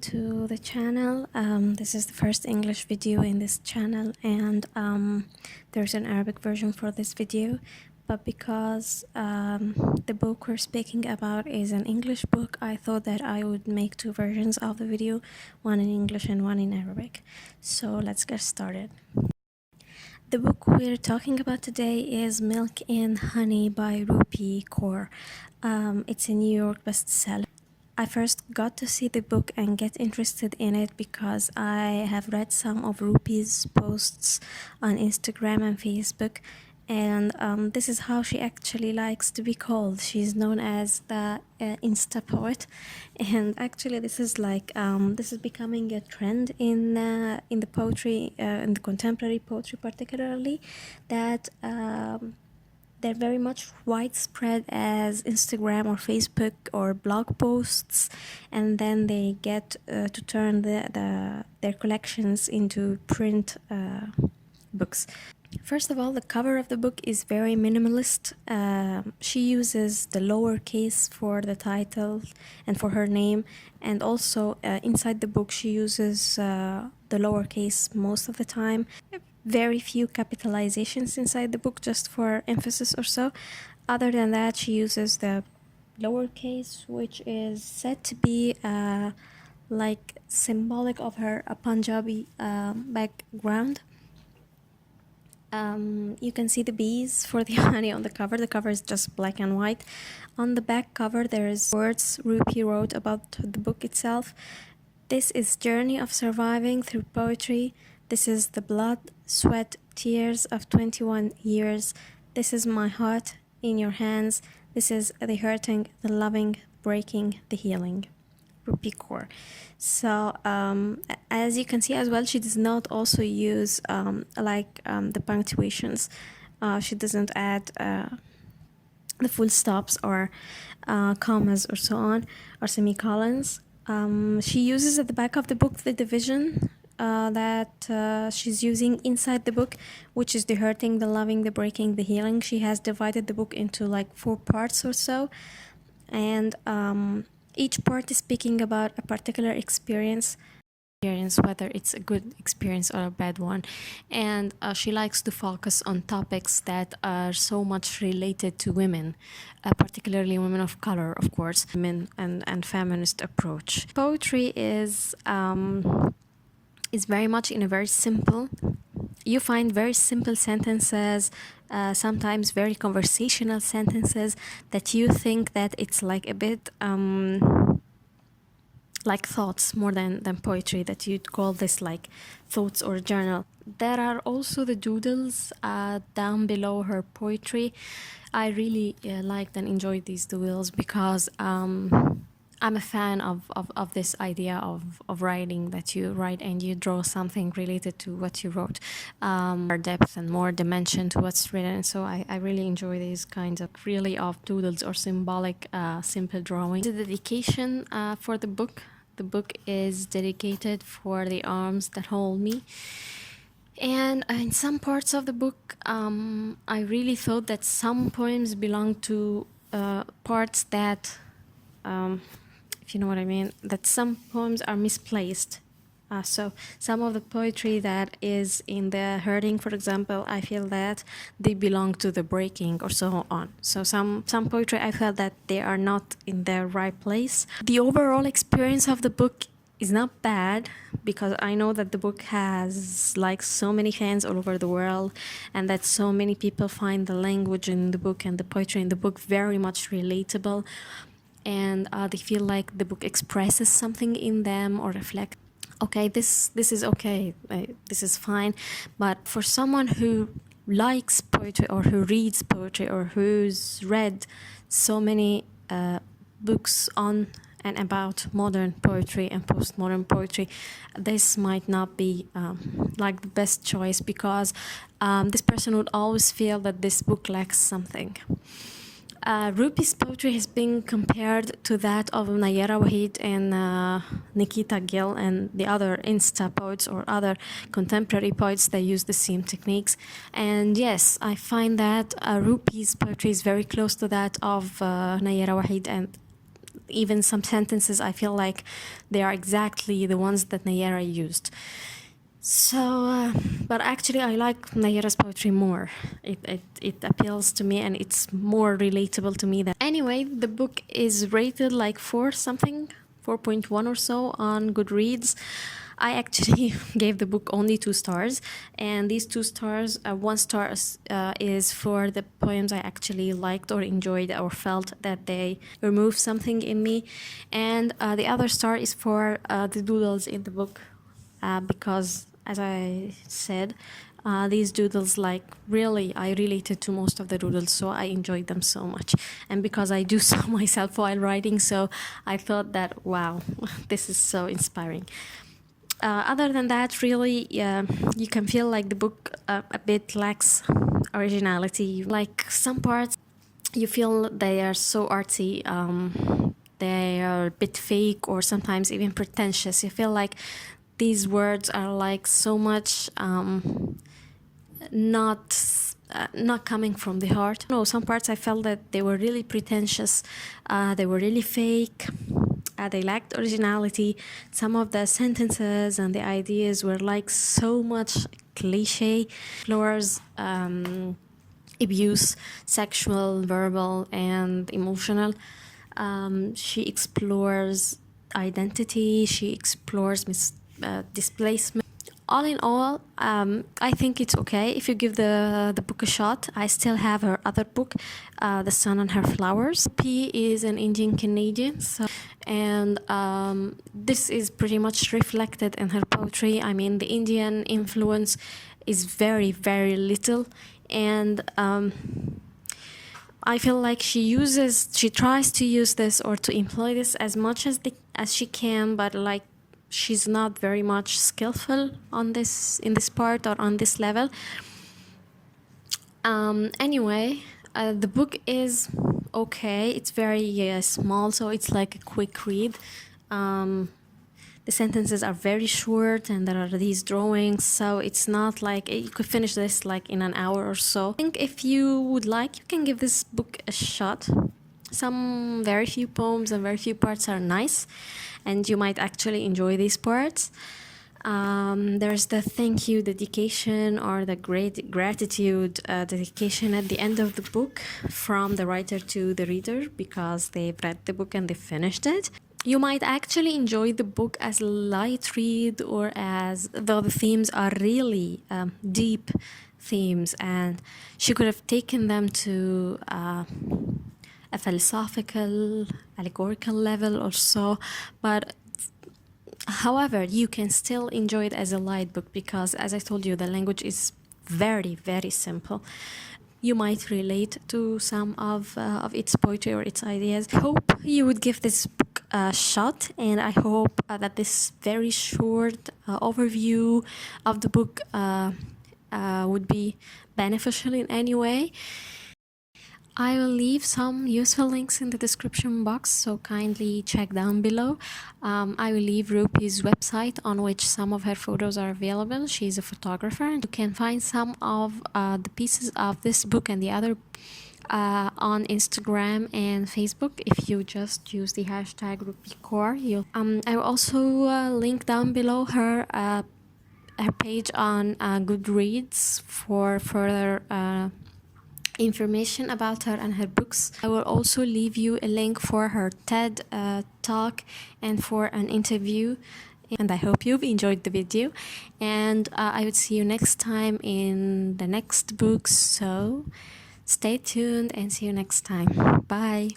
to the channel. This is the first English video in this channel, and there's an Arabic version for this video, but because the book we're speaking about is an English book, I thought that I would make two versions of the video, one in English and one in Arabic. So let's get started. The book we're talking about today is Milk and Honey by Rupi Kaur. It's a New York bestseller. I first got to see the book and get interested in it because I have read some of Rupi's posts on Instagram and Facebook, and this is how she actually likes to be called. She's known as the Insta Poet, and actually this is becoming a trend in the poetry, in the contemporary poetry particularly, that they're very much widespread as Instagram or Facebook or blog posts, and then they get to turn their collections into print books. First of all, the cover of the book is very minimalist. She uses the lowercase for the title and for her name, and also inside the book she uses the lowercase most of the time. Very few capitalizations inside the book, just for emphasis or so. Other than that, she uses the lowercase, which is said to be like symbolic of her Punjabi background. You can see the bees for the honey on the cover. The cover is just black and white. On the back cover there is words Rupi wrote about the book itself. This is journey of surviving through poetry. This is the blood, sweat, tears of 21 years. This is my heart in your hands. This is the hurting, the loving, breaking, the healing. Rupi Kaur. So as you can see as well, she does not also use the punctuations. She doesn't add the full stops or commas or so on, or semicolons. She uses at the back of the book the division that she's using inside the book, which is the hurting, the loving, the breaking, the healing. She has divided the book into like 4 parts or so, and each part is speaking about a particular experience, whether it's a good experience or a bad one. And she likes to focus on topics that are so much related to women, particularly women of color, of course, women and feminist approach. Poetry is very much in a very simple, you find very simple sentences, sometimes very conversational sentences that you think that it's like a bit like thoughts more than poetry, that you'd call this like thoughts or journal. There are also the doodles down below her poetry. I really liked and enjoyed these doodles because I'm a fan of this idea of writing, that you write and you draw something related to what you wrote, more depth and more dimension to what's written. So I really enjoy these kinds of doodles or symbolic simple drawing. The dedication for the book. The book is dedicated for the arms that hold me. And in some parts of the book, I really thought that some poems belong to parts that if you know what I mean, that some poems are misplaced. So some of the poetry that is in the hurting, for example, I feel that they belong to the breaking or so on. So some poetry, I felt that they are not in their right place. The overall experience of the book is not bad, because I know that the book has like so many fans all over the world, and that so many people find the language in the book and the poetry in the book very much relatable. And they feel like the book expresses something in them or reflect. Okay, this is okay, this is fine. But for someone who likes poetry or who reads poetry or who's read so many books on and about modern poetry and postmodern poetry, this might not be like the best choice, because this person would always feel that this book lacks something. Rupi's poetry has been compared to that of Nihad.y and Nikita Gill and the other Insta poets or other contemporary poets that use the same techniques. And yes, I find that Rupi's poetry is very close to that of Nihad.y and Even some sentences, I feel like they are exactly the ones that Nayara used. So, but actually I like Nayara's poetry more. It appeals to me and it's more relatable to me. Anyway, the book is rated like 4 something, 4.1 or so on Goodreads. I actually gave the book only 2 stars, and these 2 stars, 1 star is for the poems I actually liked or enjoyed or felt that they removed something in me, and the other star is for the doodles in the book, because as I said, these doodles, like, really, I related to most of the doodles, so I enjoyed them so much. And because I do so myself while writing, so I thought that, wow, this is so inspiring. Other than that, really, you can feel like the book a bit lacks originality. Like some parts, you feel they are so artsy. They are a bit fake or sometimes even pretentious. You feel like these words are like so much not coming from the heart. No, some parts I felt that they were really pretentious. They were really fake. They lacked originality. Some of the sentences and the ideas were like so much cliche. Explores abuse, sexual, verbal, and emotional. She explores identity. She explores displacement. All in all, I think it's okay if you give the book a shot. I still have her other book, The Sun and Her Flowers. P is an Indian Canadian, and this is pretty much reflected in her poetry. I mean, the Indian influence is very, very little, and I feel like she tries to use this or to employ this as much as she can, but like, she's not very much skillful in this part or on this level. Anyway, the book is okay. It's very small, so it's like a quick read. The sentences are very short and there are these drawings, so it's not like you could finish this like in an hour or so. I think if you would like, you can give this book a shot. Some very few poems and very few parts are nice, and you might actually enjoy these parts. There's the thank you dedication or the great gratitude dedication at the end of the book from the writer to the reader, because they've read the book and they finished it. You might actually enjoy the book as a light read, or though the themes are really deep themes, and she could have taken them to a philosophical, allegorical level or so, but however, you can still enjoy it as a light book because, as I told you, the language is very, very simple. You might relate to some of its poetry or its ideas. I hope you would give this book a shot, and I hope that this very short overview of the book would be beneficial in any way. I will leave some useful links in the description box, so kindly check down below. I will leave Rupi's website on which some of her photos are available. She's a photographer, and you can find some of the pieces of this book and the other on Instagram and Facebook if you just use the hashtag Rupi Kaur. I will also link down below her page on Goodreads for further information about her and her books. I will also leave you a link for her TED talk and for an interview. And I hope you've enjoyed the video, and I would see you next time in the next book. So stay tuned and see you next time. Bye.